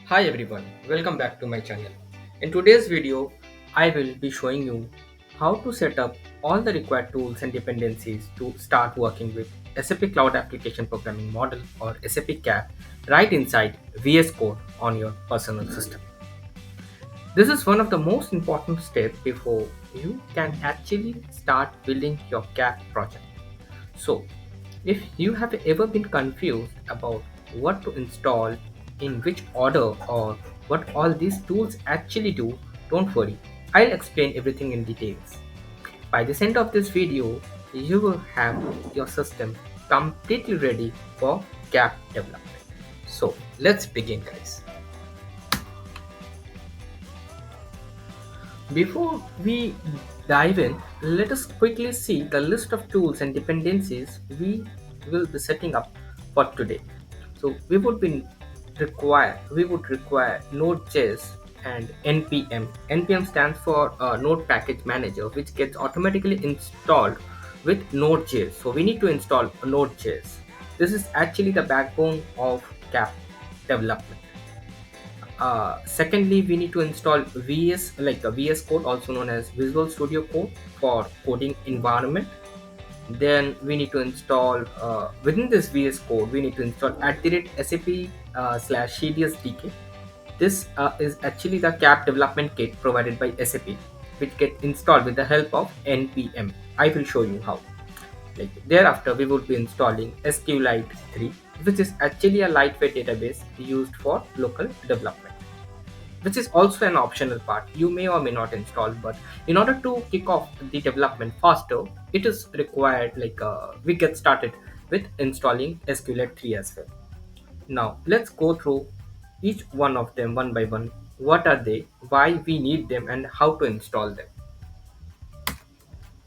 Hi everyone, welcome back to my channel. In today's video, I will be showing you how to set up all the required tools and dependencies to start working with SAP Cloud Application Programming Model or SAP CAP right inside VS Code on your personal system. This is one of the most important steps before you can actually start building your CAP project. So, if you have ever been confused about what to install, in which order, or what all these tools actually do, don't worry. I'll explain everything in details. By the end of this video, you will have your system completely ready for CAP development. So, let's begin, guys. Before we dive in, let us quickly see the list of tools and dependencies we will be setting up for today. So we would require Node.js and npm. Npm stands for Node Package Manager, which gets automatically installed with Node.js. So we need to install Node.js. This is actually the backbone of CAP development. Secondly, we need to install VS Code, also known as Visual Studio Code, for coding environment. Then we need to install within this VS Code, we need to install @SAP slash CDSDK. This is actually the CAP development kit provided by SAP, which gets installed with the help of npm. I will show you how. Thereafter, we would be installing SQLite 3, which is actually a lightweight database used for local development, which is also an optional part. You may or may not install, but in order to kick off the development faster, it is required we get started with installing SQLite 3 as well. Now, let's go through each one of them one by one. What are they, why we need them, and how to install them.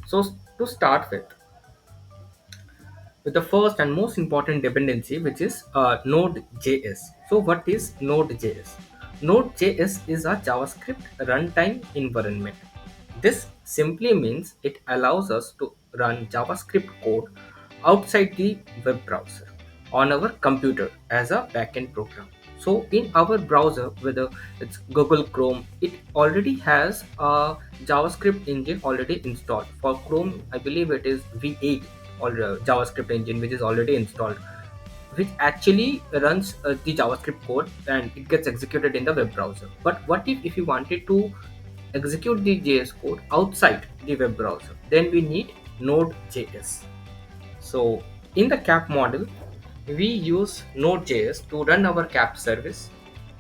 So, to start with the first and most important dependency, which is Node.js. So, what is Node.js? Node.js is a JavaScript runtime environment. This simply means it allows us to run JavaScript code outside the web browser on our computer as a backend program. So, in our browser, whether it's Google Chrome, it already has a JavaScript engine already installed. For Chrome, I believe it is V8 or JavaScript engine, which is already installed, which actually runs the JavaScript code and it gets executed in the web browser. But what if you wanted to execute the JS code outside the web browser? Then we need Node.js. So in the CAP model, we use Node.js to run our CAP service,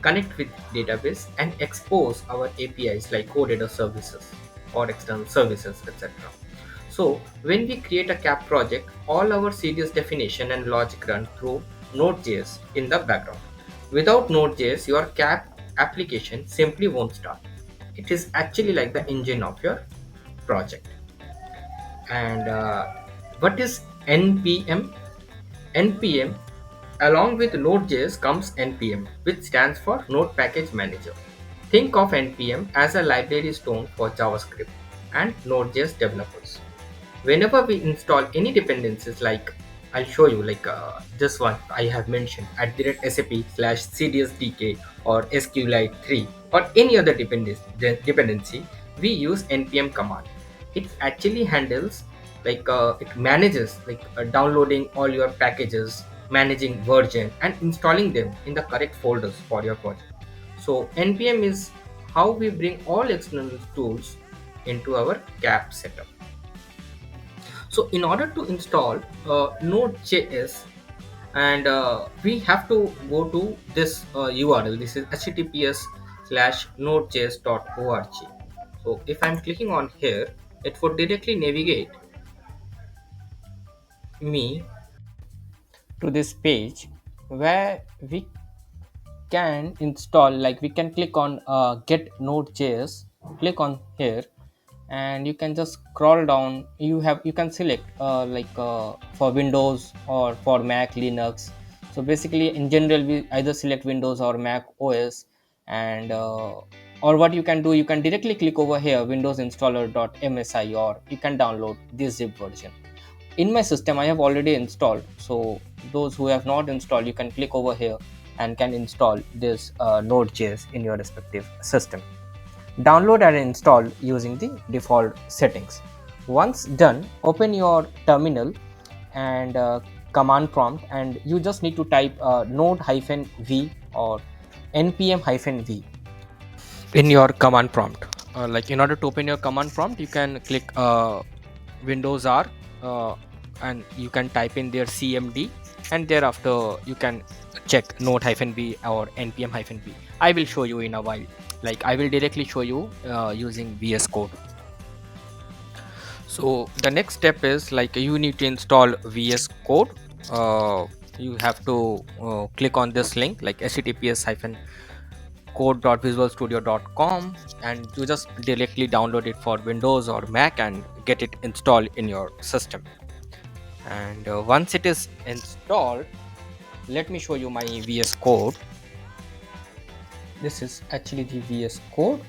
connect with database, and expose our APIs like core data services or external services, etc. So when we create a CAP project, all our serious definition and logic run through Node.js in the background. Without Node.js, your CAP application simply won't start. It is actually like the engine of your project. And what is npm? npm, along with Node.js comes npm, which stands for Node Package Manager. Think of npm as a library stone for JavaScript and Node.js developers. Whenever we install any dependencies, like I'll show you, this one I have mentioned at the rate SAP slash CDSDK or SQLite 3 or any other dependency, we use npm command. It actually handles, it manages downloading all your packages, managing version, and installing them in the correct folders for your project. So npm is how we bring all external tools into our CAP setup. So in order to install Node.js, and we have to go to this URL. This is https:/nodejs.org. So if I'm clicking on here, it would directly navigate me to this page where we can install, we can click on get Node.js, click on here, and you can just scroll down. You can select for Windows or for Mac Linux. So basically in general we either select Windows or Mac OS. And or what you can do, you can directly click over here windows installer.msi, or you can download this zip version. In my system I have already installed, so those who have not installed, you can click over here and can install this Node.js in your respective system. Download and install using the default settings. Once done, open your terminal and command prompt, and you just need to type node-v or npm-v in your command prompt. Like, in order to open your command prompt, you can click Windows R, uh, and you can type in their cmd, and thereafter you can check node-v or npm-v. I will show you in a while. Like, I will directly show you using VS Code. So the next step is, like, you need to install VS Code. You have to click on this link, like https code.visualstudio.com, and you just directly download it for Windows or Mac and get it installed in your system. And once it is installed, let me show you my VS Code. This is actually the VS Code,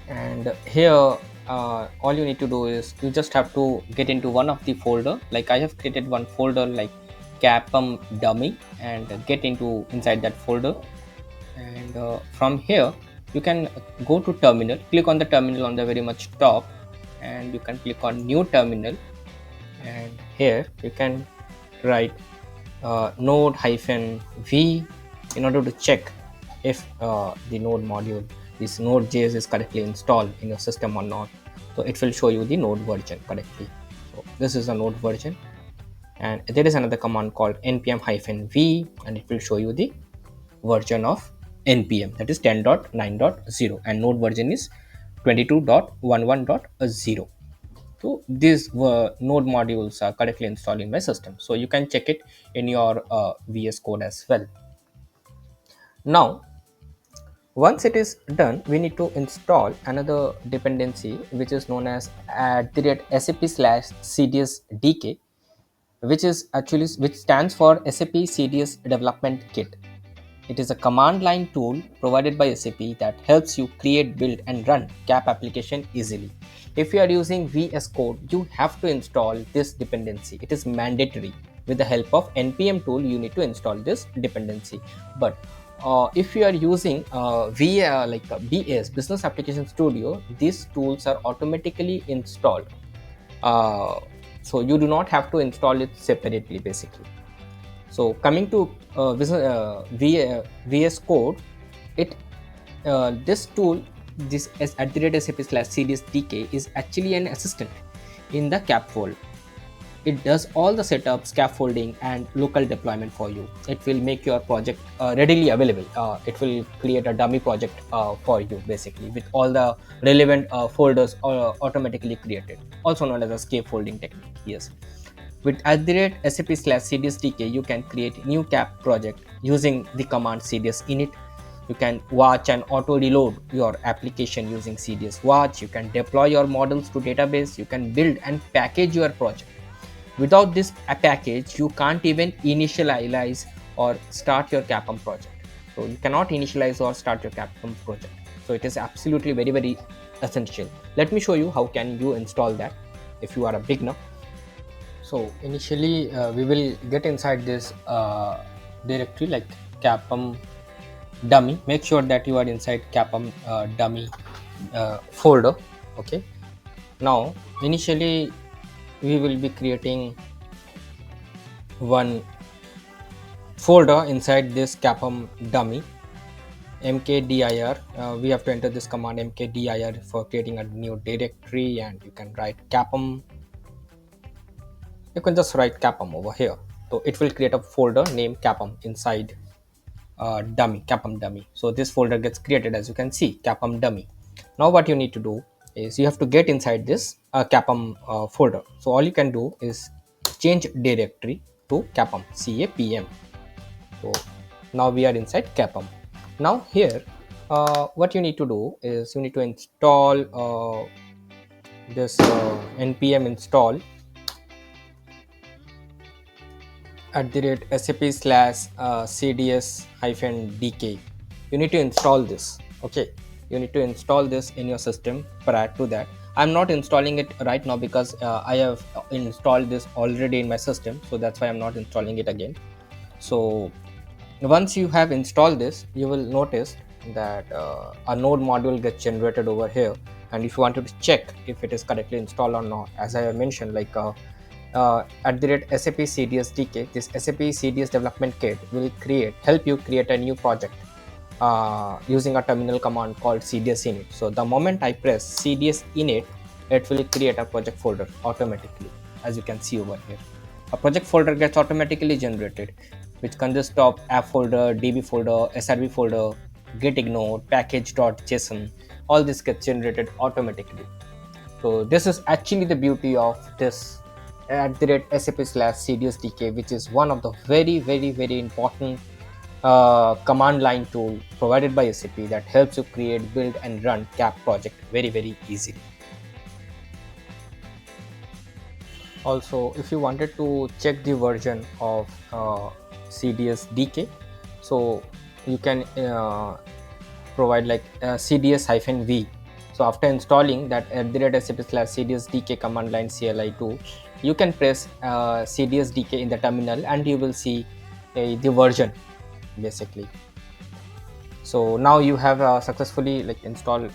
and here all you need to do is you just have to get into one of the folder. Like, I have created one folder like CAPM dummy, and get into inside that folder. And from here you can go to terminal, click on the terminal on the very much top, and you can click on new terminal, and here you can write node-v in order to check if the node module, this node.js, is correctly installed in your system or not. So it will show you the node version correctly. So this is a node version, and there is another command called npm-v, and it will show you the version of npm, that is 10.9.0, and node version is 22.11.0. So these node modules are correctly installed in my system, so you can check it in your VS Code as well. Now, once it is done, we need to install another dependency which is known as @SAP/CDS-DK, which stands for SAP CDS Development Kit. It is a command line tool provided by SAP that helps you create, build, and run CAP application easily. If you are using VS Code, you have to install this dependency. It is mandatory. With the help of npm tool, you need to install this dependency. But if you are using BAS, Business Application Studio, these tools are automatically installed. So you do not have to install it separately, basically. So coming to VS Code, this tool, this is @SAP/CDS-DK, is actually an assistant in the CAP world. It does all the setup, scaffolding, and local deployment for you. It will make your project readily available. It will create a dummy project for you, basically, with all the relevant folders automatically created, also known as a scaffolding technique. Yes. With @SAP/CDS-DK, you can create new CAP project using the command cds init. You can watch and auto reload your application using cds watch. You can deploy your models to database. You can build and package your project. Without this package, you can't even initialize or start your CAPM project. So you cannot initialize or start your CAPM project. So it is absolutely very, very essential. Let me show you how can you install that if you are a beginner. So initially we will get inside this directory like CAPM dummy. Make sure that you are inside CAPM dummy folder. Okay. Now initially we will be creating one folder inside this CAPM dummy, mkdir. We have to enter this command mkdir for creating a new directory, and you can write CAPM. You can just write CAPM over here. So it will create a folder named CAPM inside dummy, CAPM dummy. So this folder gets created, as you can see, CAPM dummy. Now what you need to do is you have to get inside this CAPM folder. So all you can do is change directory to CAPM, CAPM. So now we are inside CAPM. Now here what you need to do is you need to install this npm install @SAP/CDS-DK. You need to install this. Okay, you need to install this in your system. Prior to that, I'm not installing it right now because I have installed this already in my system, so that's why I'm not installing it again. So Once you have installed this, you will notice that a node module gets generated over here. And if you wanted to check if it is correctly installed or not, as I have mentioned, like at the rate SAP CDSDK, this SAP CDS Development Kit will help you create a new project using a terminal command called cds init. So the moment I press cds init, it will create a project folder automatically. As you can see over here, a project folder gets automatically generated, which consists of app folder, db folder, srv folder, git ignore, package.json. All this gets generated automatically. So this is actually the beauty of this at the rate SAP slash CDSDK, which is one of the very important command line tool provided by SAP that helps you create, build, and run CAP project very easily. Also, if you wanted to check the version of CDSDK, so you can provide like cds-v. So after installing that at the rate SAP slash cdsdk command line CLI2, you can press cdsdk in the terminal and you will see the version basically. So now you have successfully like installed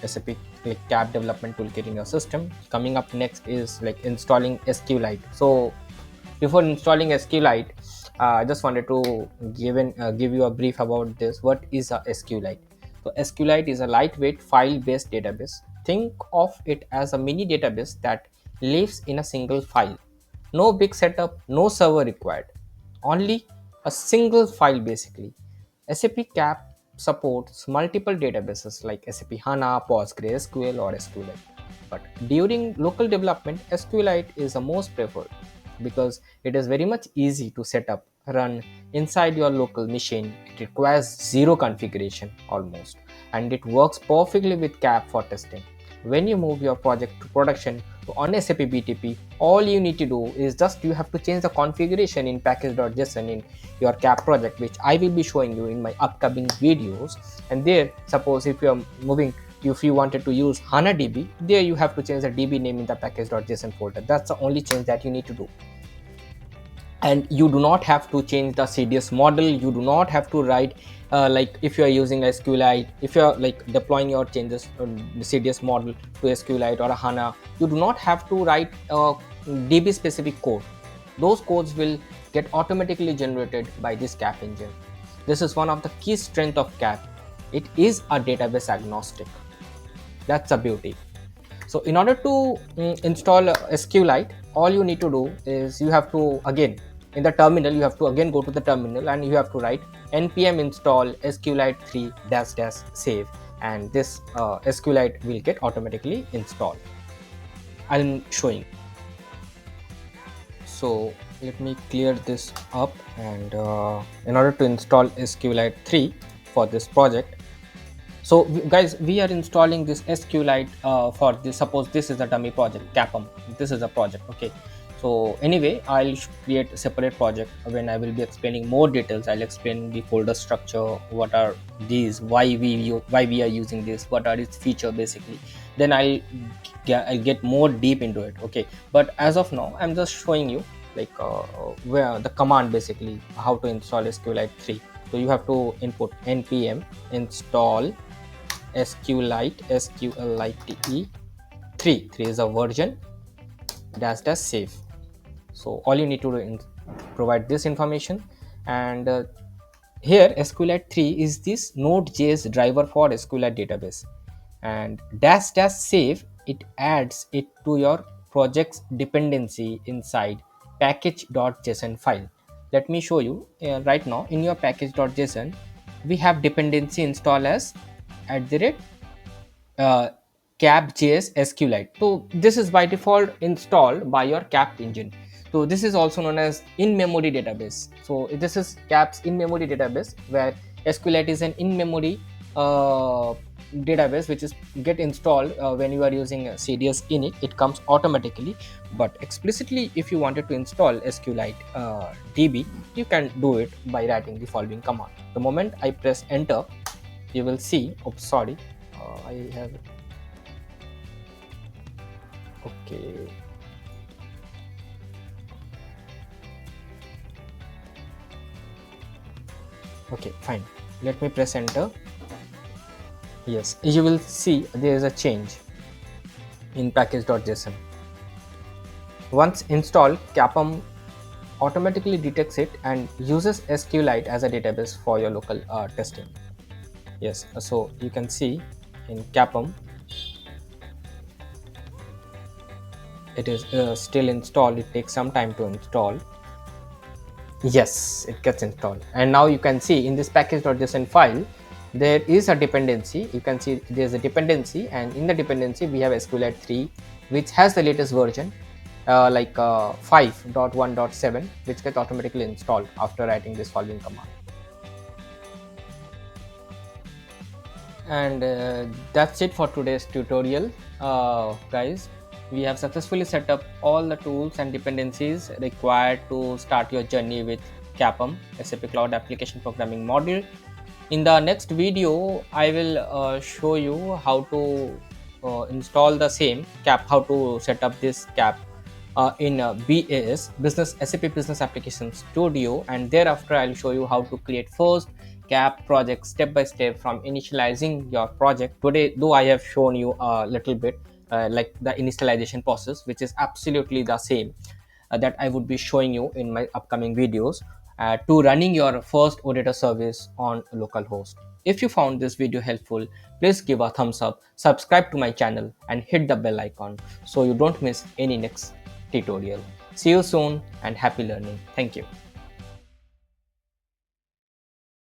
SAP like CAP development toolkit in your system. Coming up next is like installing SQLite. So before installing SQLite, I just wanted to give you a brief about this. What is a SQLite? So SQLite is a lightweight file-based database. Think of it as a mini database that lives in a single file. No big setup, no server required. Only a single file basically. SAP CAP supports multiple databases like SAP HANA, PostgreSQL, or SQLite. But during local development, SQLite is the most preferred because it is very much easy to set up, run inside your local machine. It requires zero configuration almost, and it works perfectly with CAP for testing. When you move your project to production on SAP BTP, all you need to do is just you have to change the configuration in package.json in your CAP project, which I will be showing you in my upcoming videos. And there, suppose if you are moving, if you wanted to use HANA DB, there you have to change the DB name in the package.json folder. That's the only change that you need to do. And you do not have to change the cds model. You do not have to write like if you are using SQLite, if you are like deploying your changes the cds model to SQLite or a HANA, you do not have to write DB specific code. Those codes will get automatically generated by this CAP engine. This is one of the key strength of CAP. It is a database agnostic. That's a beauty. So in order to install SQLite, all you need to do is you have to again in the terminal, you have to again go to the terminal and you have to write npm install SQLite 3 dash dash save, and this SQLite will get automatically installed. I'm showing. So let me clear this up, and in order to install SQLite 3 for this project, so guys, we are installing this SQLite for this. Suppose this is a dummy project, CAPM. This is a project, okay. So anyway, I'll create a separate project when I will be explaining more details. I'll explain the folder structure, what are these, why we are using this, what are its feature basically. Then I'll get more deep into it, okay. But as of now, I'm just showing you like where the command basically how to install SQLite 3. So you have to input npm install SQLite 3 is a version dash dash save. So all you need to do is provide this information, and here SQLite 3 is this Node.js driver for SQLite database, and dash dash save, it adds it to your project's dependency inside package.json file. Let me show you right now. In your package.json, we have dependency install as at the rate uh, CAP.js SQLite. So this is by default installed by your CAP engine. So this is also known as in-memory database. So this is CAP's in-memory database, where SQLite is an in-memory database which is get installed when you are using cds init. It comes automatically, but explicitly if you wanted to install SQLite DB, you can do it by writing the following command. The moment I press enter, you will see, oh sorry, I have, okay, Okay, fine. Let me press enter. Yes, you will see there is a change in package.json. Once installed, CAPM automatically detects it and uses SQLite as a database for your local testing. Yes, so you can see in CAPM it is still installed. It takes some time to install. Yes, it gets installed, and now you can see in this package.json file there is a dependency. You can see there's a dependency, and in the dependency we have SQLite 3, which has the latest version, 5.1.7, which gets automatically installed after writing this following command. And that's it for today's tutorial, guys. We have successfully set up all the tools and dependencies required to start your journey with CAPM, SAP Cloud Application Programming Module. In the next video I will show you how to install the same cap, how to set up this cap in BAS, business SAP Business Application Studio, and thereafter I'll show you how to create first cap project step by step from initializing your project. Today though I have shown you a little bit like the initialization process, which is absolutely the same that I would be showing you in my upcoming videos, to running your first auditor service on localhost. If you found this video helpful, please give a thumbs up, subscribe to my channel, and hit the bell icon so you don't miss any next tutorial. See you soon and happy learning. Thank you.